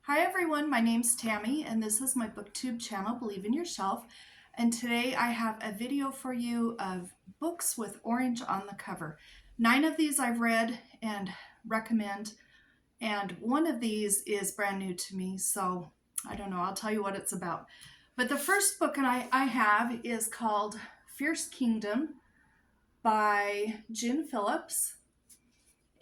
Hi everyone, my name's Tammy and this is my booktube channel, Believe in Yourself. And today I have a video for you of books with orange on the cover. 9 of these I've read and recommend, and one of these is brand new to me, so I don't know, I'll tell you what it's about. But the first book I have is called Fierce Kingdom by Phillips.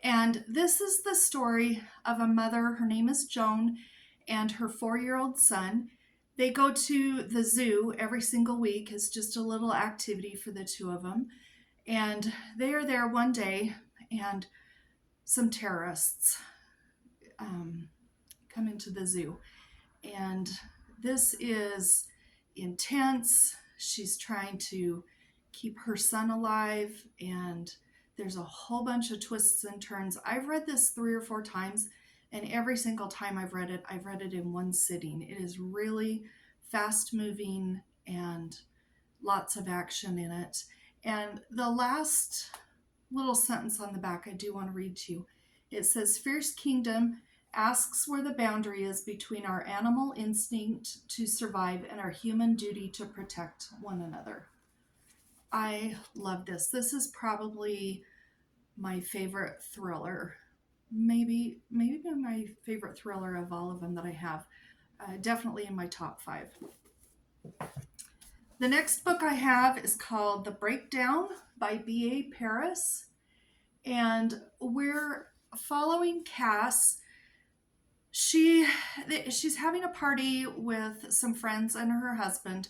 And this is the story of a mother, her name is Joan, and her 4-year-old son. They go to the zoo every single week. It's just a little activity for the two of them. And they are there one day, and some terrorists come into the zoo. And this is intense. She's trying to keep her son alive, and there's a whole bunch of twists and turns. I've read this 3 or 4 times, and every single time I've read it in one sitting. It is really fast moving and lots of action in it. And the last little sentence on the back I do want to read to you. It says, Fierce Kingdom asks where the boundary is between our animal instinct to survive and our human duty to protect one another. I love this. This is probably my favorite thriller. Maybe my favorite thriller of all of them that I have. Definitely in my top 5. The next book I have is called The Breakdown by B.A. Paris. And we're following Cass. She's having a party with some friends and her husband,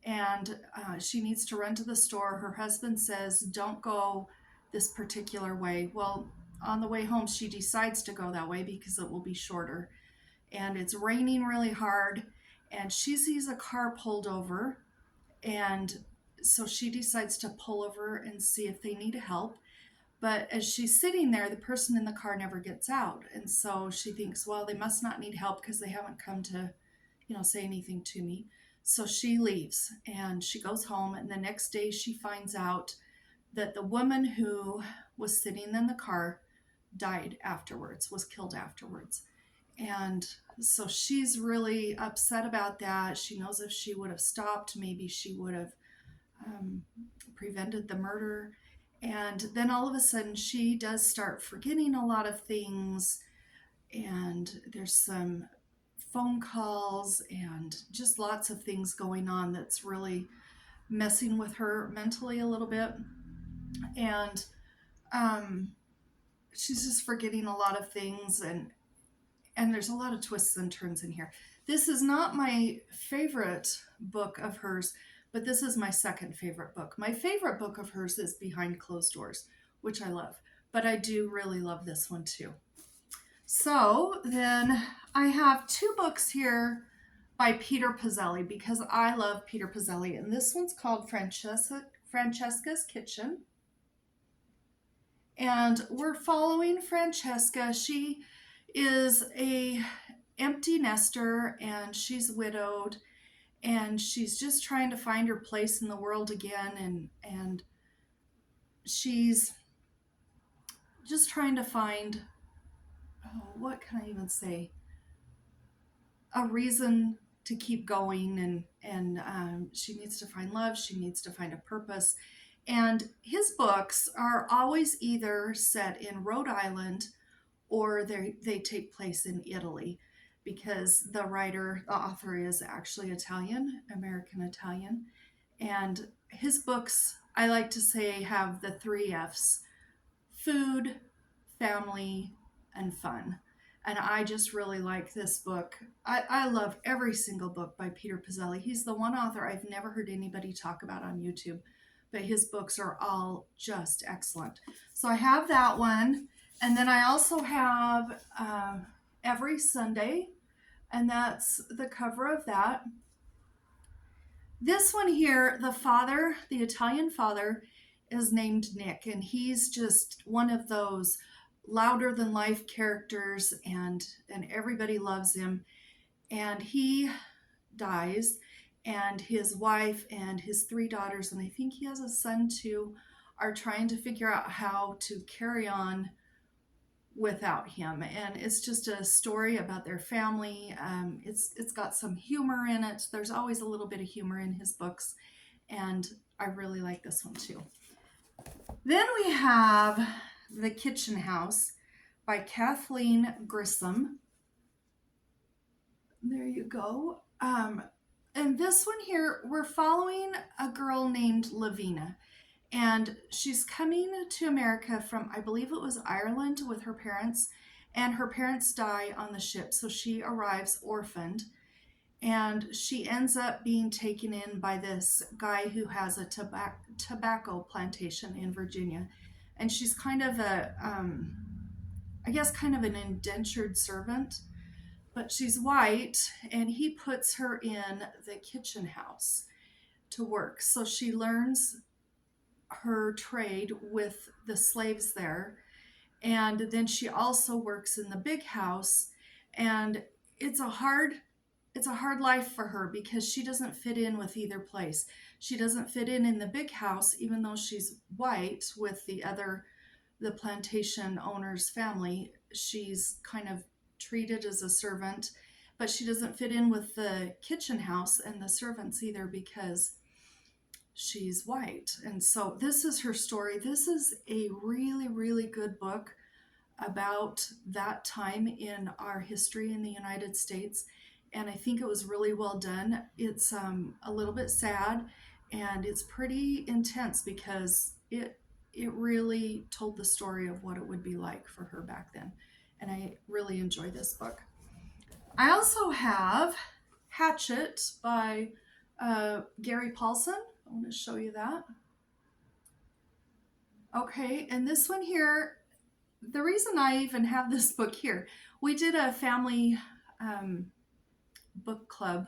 and she needs to run to the store. Her husband says, don't go this particular way. Well, on the way home, she decides to go that way because it will be shorter. And it's raining really hard, and she sees a car pulled over, and so she decides to pull over and see if they need help. But as she's sitting there, the person in the car never gets out. And so she thinks, well, they must not need help because they haven't come to, say anything to me. So she leaves and she goes home. And the next day she finds out that the woman who was sitting in the car died afterwards, was killed afterwards. And so she's really upset about that. She knows if she would have stopped, maybe she would have prevented the murder. And then all of a sudden she does start forgetting a lot of things, and there's some phone calls and just lots of things going on that's really messing with her mentally a little bit. And she's just forgetting a lot of things, and there's a lot of twists and turns in here. This is not my favorite book of hers, but this is my second favorite book. My favorite book of hers is Behind Closed Doors, which I love, but I do really love this one too. So then I have 2 books here by Peter Pezzelli because I love Peter Pezzelli, and this one's called Francesca's Kitchen. And we're following Francesca. She is a empty nester, and she's widowed, and she's just trying to find her place in the world again, and she's just trying to find, what can I even say, a reason to keep going, and she needs to find love, she needs to find a purpose. And his books are always either set in Rhode Island or they take place in Italy, because the author is actually Italian, American Italian. And his books, I like to say, have the 3 F's: food, family, and fun. And I just really like this book. I love every single book by Peter Pezzelli. He's the one author I've never heard anybody talk about on YouTube, but his books are all just excellent. So I have that one. And then I also have Every Sunday, and that's the cover of that. This one here, the Italian father, is named Nick, and he's just one of those louder than life characters, and everybody loves him. And he dies, and his wife and his 3 daughters, and I think he has a son too, are trying to figure out how to carry on without him. And it's just a story about their family. It's got some humor in it. There's always a little bit of humor in his books, and I really like this one too. Then we have The Kitchen House by Kathleen Grissom. There you go. And this one here, we're following a girl named Lavina. And she's coming to America from, I believe it was Ireland, with her parents. And her parents die on the ship, so she arrives orphaned. And she ends up being taken in by this guy who has a tobacco plantation in Virginia. And she's kind of I guess kind of an indentured servant. But she's white, and he puts her in the kitchen house to work. So she learns her trade with the slaves there. And then she also works in the big house. And it's a hard life for her because she doesn't fit in with either place. She doesn't fit in the big house, even though she's white with the plantation owner's family. She's kind of treated as a servant, but she doesn't fit in with the kitchen house and the servants either because she's white. And so this is her story. This is a really, really good book about that time in our history in the United States. And I think it was really well done. It's a little bit sad, and it's pretty intense because it really told the story of what it would be like for her back then. And I really enjoy this book. I also have Hatchet by Gary Paulsen. I want to show you that. Okay, and this one here, the reason I even have this book here, we did a family book club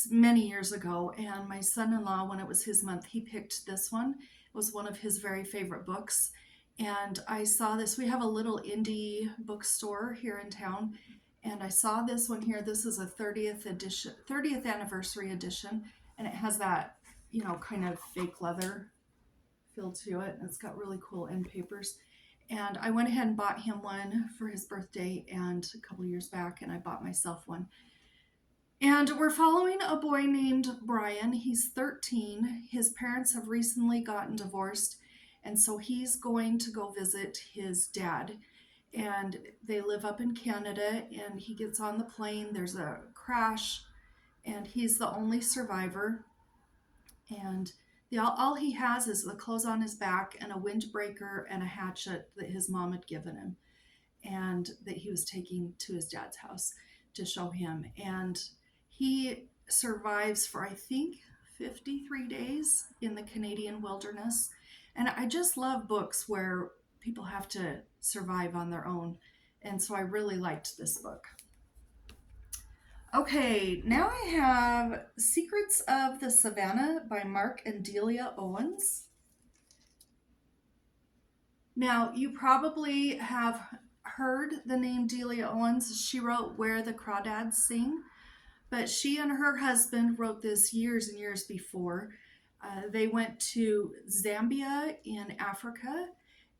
many years ago, and my son-in-law, when it was his month, he picked this one. It was one of his very favorite books. And I saw this. We have a little indie bookstore here in town, and I saw this one here. This is a 30th anniversary edition, and it has that, kind of fake leather feel to it. And it's got really cool end papers. And I went ahead and bought him one for his birthday and a couple years back, and I bought myself one. And we're following a boy named Brian. He's 13. His parents have recently gotten divorced, and so he's going to go visit his dad. And they live up in Canada, and he gets on the plane. There's a crash, and he's the only survivor. And all he has is the clothes on his back and a windbreaker and a hatchet that his mom had given him, and that he was taking to his dad's house to show him. And he survives for, I think, 53 days in the Canadian wilderness. And I just love books where people have to survive on their own. And so I really liked this book. Okay, now I have Secrets of the Savanna by Mark and Delia Owens. Now, you probably have heard the name Delia Owens. She wrote Where the Crawdads Sing, but she and her husband wrote this years and years before. They went to Zambia in Africa,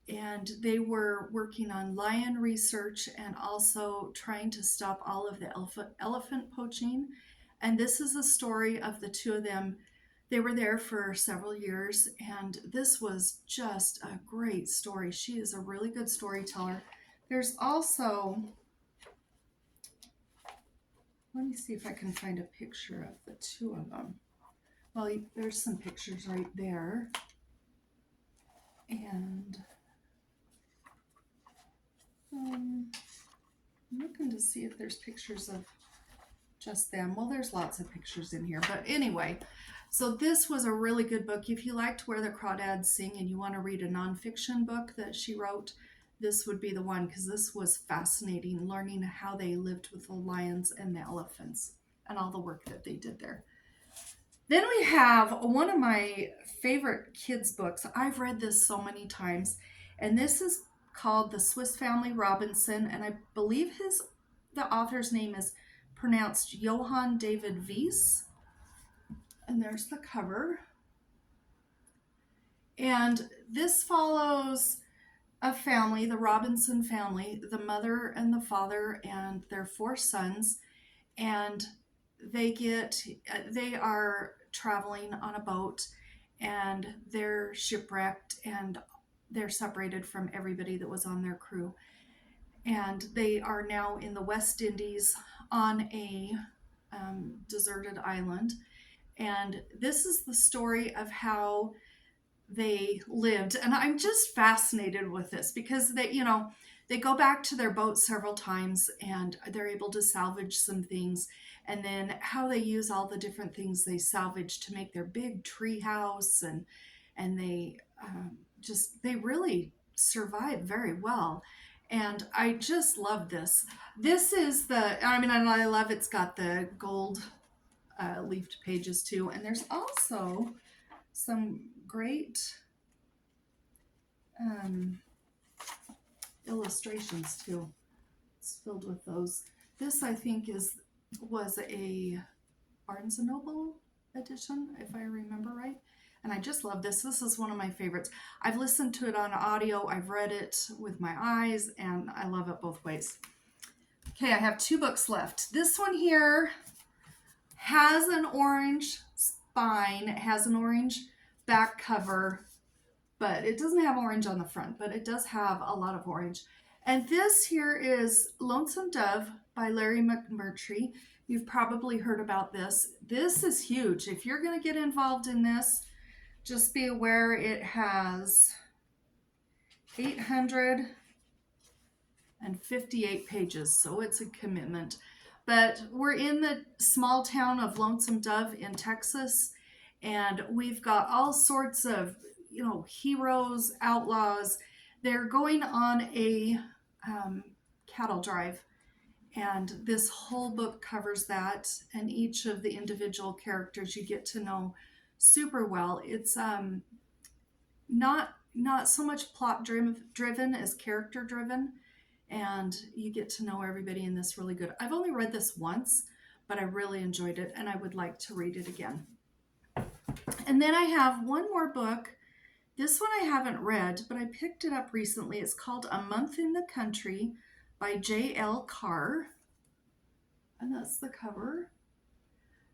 and they were working on lion research and also trying to stop all of the elephant poaching. And this is a story of the two of them. They were there for several years, and this was just a great story. She is a really good storyteller. There's also, let me see if I can find a picture of the two of them. Well, there's some pictures right there. And I'm looking to see if there's pictures of just them. Well, there's lots of pictures in here. But anyway, so this was a really good book. If you liked Where the Crawdads Sing and you want to read a nonfiction book that she wrote, this would be the one, because this was fascinating, learning how they lived with the lions and the elephants and all the work that they did there. Then we have one of my favorite kids' books. I've read this so many times, and this is called The Swiss Family Robinson, and I believe the author's name is pronounced Johann David Wyss. And there's the cover. And this follows a family, the Robinson family, the mother and the father and their 4 sons, and they are traveling on a boat, and they're shipwrecked, and they're separated from everybody that was on their crew, and they are now in the West Indies on a deserted island. And this is the story of how they lived. And I'm just fascinated with this because they go back to their boat several times, and they're able to salvage some things, and then how they use all the different things they salvage to make their big tree house, and they really survive very well. And I just love this. This is I love it's got the gold leafed pages too, and there's also some great illustrations too. It's filled with those. This I think was a Barnes and Noble edition, if I remember right. And I just love this. This is one of my favorites. I've listened to it on audio, I've read it with my eyes, and I love it both ways. Okay, I have 2 books left. This one here has an orange spine, it has an orange back cover, but it doesn't have orange on the front, but it does have a lot of orange. And this here is Lonesome Dove by Larry McMurtry. You've probably heard about this. This is huge. If you're going to get involved in this, just be aware it has 858 pages, so it's a commitment. But we're in the small town of Lonesome Dove in Texas, and we've got all sorts of heroes, outlaws. They're going on a cattle drive, and this whole book covers that, and each of the individual characters you get to know super well. It's not so much plot driven as character driven, and you get to know everybody in this really good. I've only read this once, but I really enjoyed it, and I would like to read it again. And then I have one more book. This one I haven't read, but I picked it up recently. It's called A Month in the Country by J.L. Carr. And that's the cover.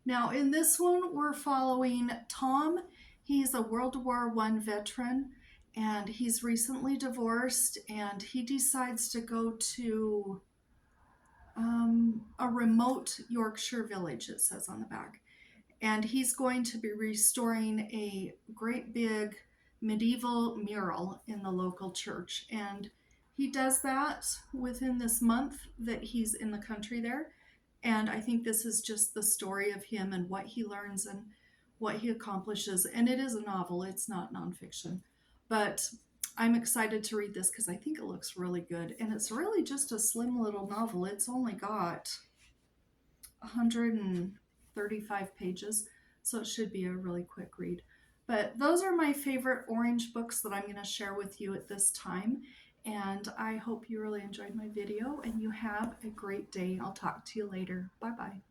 Now, in this one, we're following Tom. He's a World War I veteran, and he's recently divorced, and he decides to go to a remote Yorkshire village, it says on the back. And he's going to be restoring a great big medieval mural in the local church, and he does that within this month that he's in the country there. And I think this is just the story of him and what he learns and what he accomplishes. And it is a novel, it's not nonfiction, but I'm excited to read this because I think it looks really good, and it's really just a slim little novel. It's only got 135 pages, so it should be a really quick read. But those are my favorite orange books that I'm going to share with you at this time. And I hope you really enjoyed my video and you have a great day. I'll talk to you later. Bye-bye.